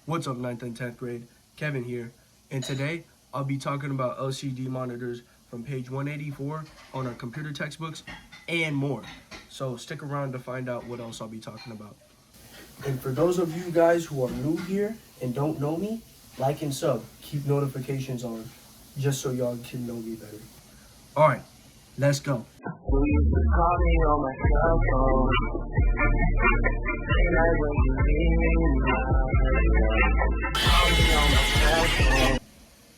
What's up, 9th and 10th grade? Kevin here, and today I'll be talking about LCD monitors from page 184 on our computer textbooks and more. So stick around to find out what else I'll be talking about. And for those of you guys who are new here and don't know me, like and sub, keep notifications on, just so y'all can know me better. Alright, let's go. You used to call me on my cell phone. Like when you leave me, call me on my cell phone.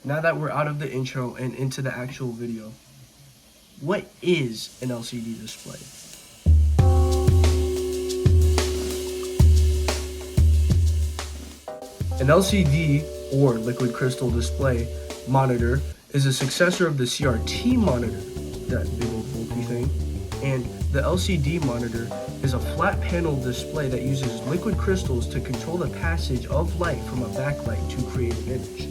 Now that we're out of the intro and into the actual video, what is an LCD display? An LCD, or liquid crystal display monitor, is a successor of the CRT monitor, that big old bulky thing. And the LCD monitor is a flat panel display that uses liquid crystals to control the passage of light from a backlight to create an image.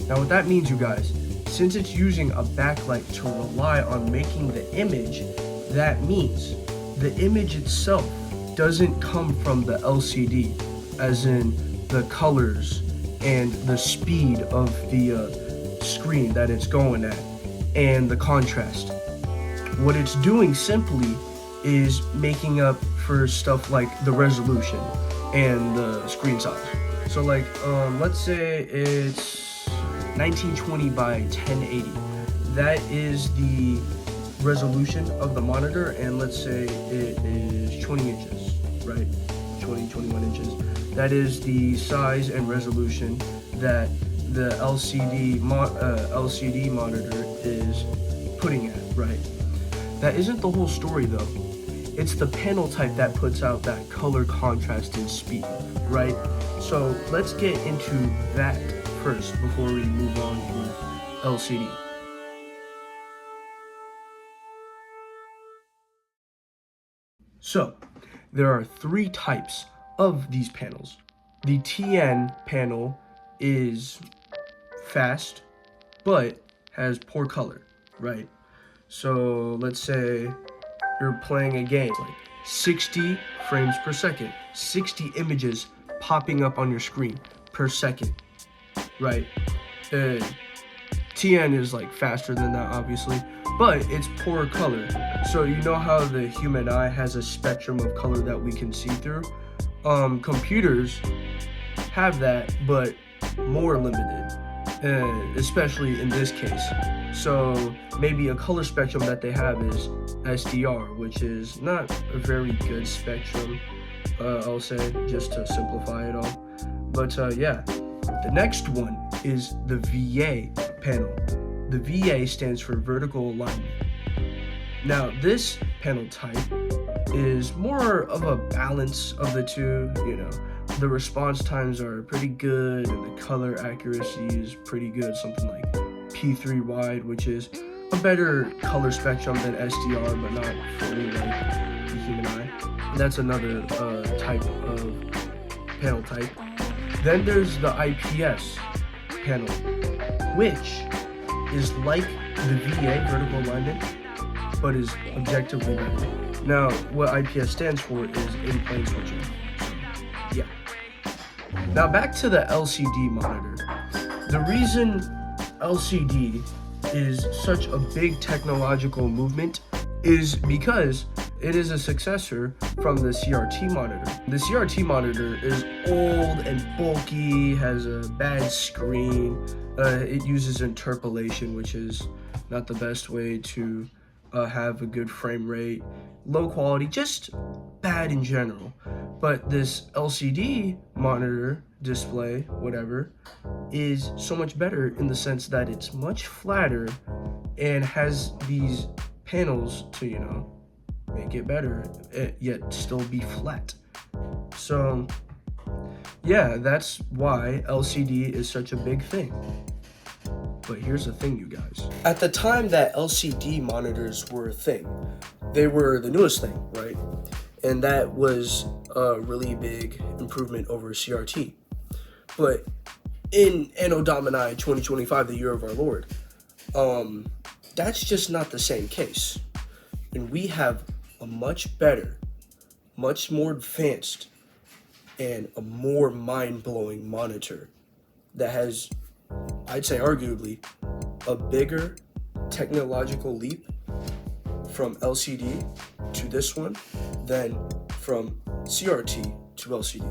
Now what that means, you guys, since it's using a backlight to rely on making the image, that means the image itself doesn't come from the LCD, as in the colors and the speed of the screen that it's going at and the contrast. What it's doing simply is making up for stuff like the resolution and the screen size. So like, let's say it's 1920 by 1080. That is the resolution of the monitor, and let's say it is 20 inches, right? 21 inches. That is the size and resolution that the LCD monitor is putting at, right? That isn't the whole story though. It's the panel type that puts out that color contrast and speed, right? So let's get into that first before we move on to LCD. So there are three types of these panels. The TN panel is fast, but has poor color, right? So let's say you're playing a game, like 60 frames per second, 60 images popping up on your screen per second, right? TN is like faster than that, obviously, but it's poor color. So you know how the human eye has a spectrum of color that we can see through? Computers have that, but more limited, especially in this case. So maybe a color spectrum that they have is SDR, which is not a very good spectrum, I'll say, just to simplify it all. But yeah, the next one is the VA panel. The VA stands for vertical alignment. Now this panel type is more of a balance of the two, you know. The response times are pretty good and the color accuracy is pretty good, something like P3 wide, which is a better color spectrum than SDR, but not fully like the human eye. That's another type of panel type. Then there's the IPS panel, which is like the VA, vertical alignment, but is objectively better. Now, what IPS stands for is in-plane switching. So, yeah. Now back to the LCD monitor. The reason LCD is such a big technological movement is because it is a successor from the CRT monitor. The CRT monitor is old and bulky, has a bad screen. It uses interpolation, which is not the best way to have a good frame rate, low quality, just bad in general. But this LCD monitor display, whatever, is so much better in the sense that it's much flatter and has these panels to, you know, make it better, yet still be flat. So yeah, that's why LCD is such a big thing. But here's the thing, you guys. At the time that LCD monitors were a thing, they were the newest thing, right? And that was a really big improvement over CRT. But in Anno Domini 2025, the year of our Lord, that's just not the same case. And we have a much better, much more advanced and a more mind-blowing monitor that has, I'd say arguably, a bigger technological leap from LCD to this one than from CRT to LCD.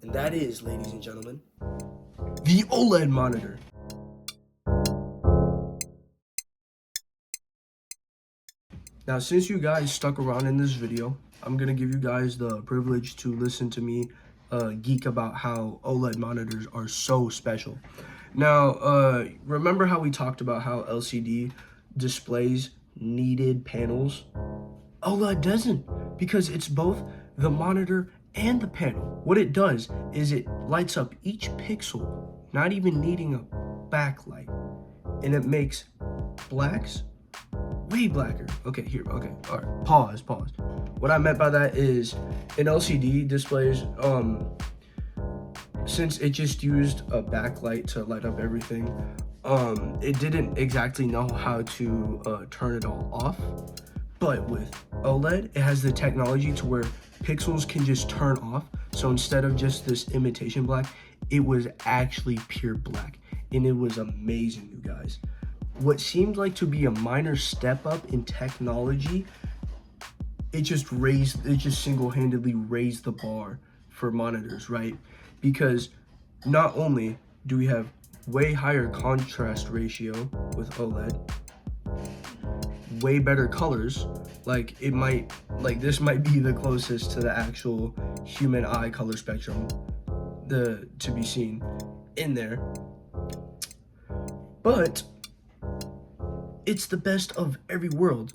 And that is, ladies and gentlemen, the OLED monitor. Now, since you guys stuck around in this video, I'm gonna give you guys the privilege to listen to me geek about how OLED monitors are so special. Now, remember how we talked about how LCD displays needed panels? OLED doesn't, because it's both the monitor and the panel. What it does is it lights up each pixel, not even needing a backlight, and it makes blacks way blacker. Okay, all right, pause. What I meant by that is in LCD displays, since it just used a backlight to light up everything, it didn't exactly know how to turn it all off. But with OLED, it has the technology to where pixels can just turn off. So instead of just this imitation black, it was actually pure black, and it was amazing, you guys. What seemed like to be a minor step up in technology, it just single-handedly raised the bar for monitors, right? Because not only do we have way higher contrast ratio with OLED, way better colors, this might be the closest to the actual human eye color spectrum to be seen in there, but it's the best of every world,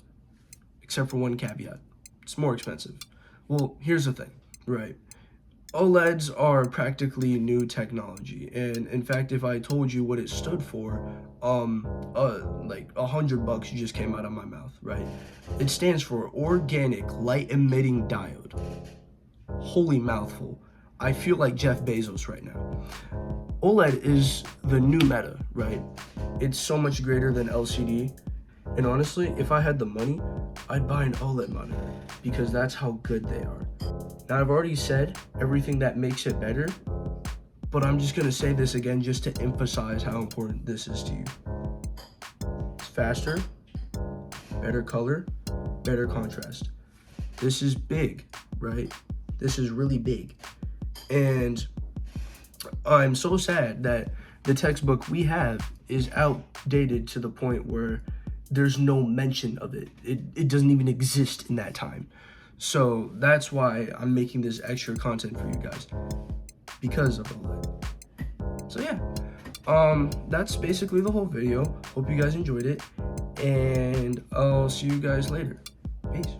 except for one caveat. It's more expensive. Well, here's the thing, right? OLEDs are practically new technology, and in fact, if I told you what it stood for, like $100 just came out of my mouth, right? It stands for Organic Light Emitting Diode. Holy mouthful. I feel like Jeff Bezos right now. OLED is the new meta, right? It's so much greater than LCD. And honestly, if I had the money, I'd buy an OLED monitor because that's how good they are. Now, I've already said everything that makes it better, but I'm just gonna say this again just to emphasize how important this is to you. It's faster, better color, better contrast. This is big, right? This is really big. And I'm so sad that the textbook we have is outdated to the point where there's no mention of it. It doesn't even exist in that time. So that's why I'm making this extra content for you guys, because of all that. So yeah, that's basically the whole video. Hope you guys enjoyed it, and I'll see you guys later. Peace.